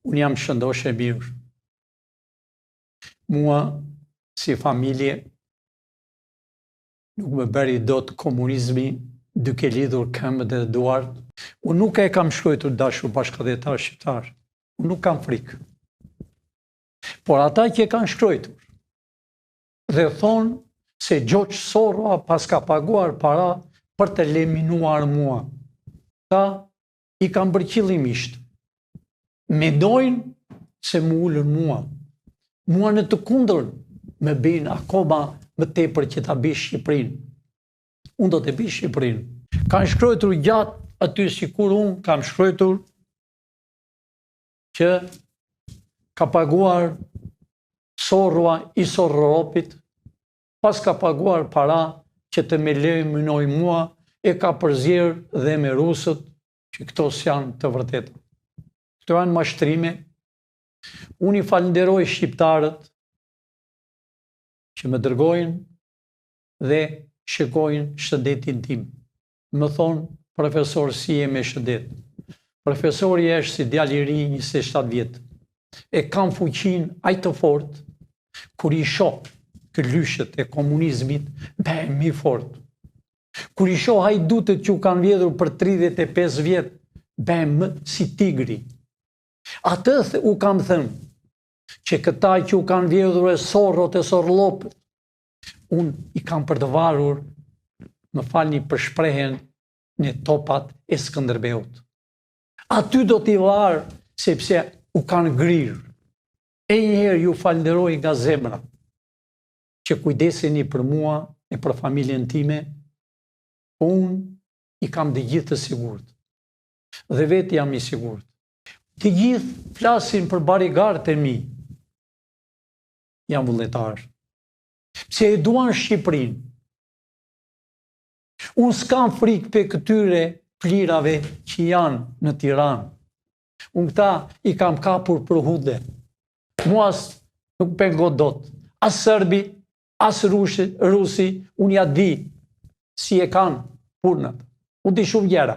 Unë jam shëndosh e mirë. Mua, si familje, nuk më bëri dot komunizmi duke lidhur këmbët dhe duart. Unë nuk e kam shkruar dashur bashkëdhetar shqiptar. Unë nuk kam frikë. Por ata që kanë shkruar dhe thonë se Gjoç Sorra pas ka paguar para për të eliminuar mua. Ta i kanë bërë qëllimisht. Mendojnë se më ulën mua. Mua në të kundërn me bëjnë akoma më tepër që ta bëj Shqipërinë. Unë do të bëj Shqipërinë. Kanë shkruar gjatë aty sikur unë kam shkruar që ka paguar Sorra i Sorropit, pas ka paguar para që të me eliminoj mua, e ka përzierë dhe me rusët, që këto s'janë të vërteta. Këto janë mashtrime. Unë i falenderoj shqiptarët që më dërgojnë dhe shikojnë shëndetin tim. Më thonë, profesor, si e me shëndet. Profesori është si djalë i ri 27 vjetë. E kam fuqin aq të fort, kur i shoh këllyshet e komunizmit, bëhem më fort. Kur i shoh hajdutët që u kanë vjedhur për 35 vjet, bëhem më si tigri. Atë u kam thënë, që këta që u kanë vjedhur e Sorrot e Sorllopët, unë i kam për të varur, më falni për shprehjen, në topat e Skënderbeut. Aty do t'i varë, sepse u kanë grirë. E njëherë ju falenderoj nga zemra, që kujdeseni për mua e për familjen time, unë i kam të gjithë të sigurt. Dhe vetë jam i sigurt. Të gjithë flasin për barigarët e mi. Jam vullnetar. Pse e duan Shqipërinë. Unë s'kam frikë për këtyre plirave që janë në Tiranë. Unë këta i kam kapur për hude. Mua nuk pengon dot. As Serbi, as Rusi, unë ja di si e kanë punët. Unë di shumë gjëra.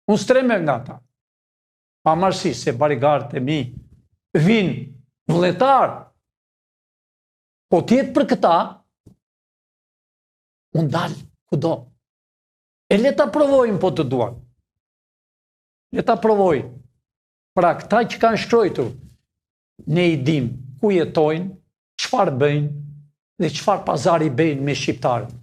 Unë streme nga ta. Pamarësi se barigarët e mi vinë vullnetar. Po tjetë për këta, unë dalë kudo. E le ta provojnë po të duan. Le ta provojnë. Pra këta që kanë shkruar, ne i dim ku jetojnë, çfarë bëjnë dhe çfarë pazari bëjnë me shqiptarët.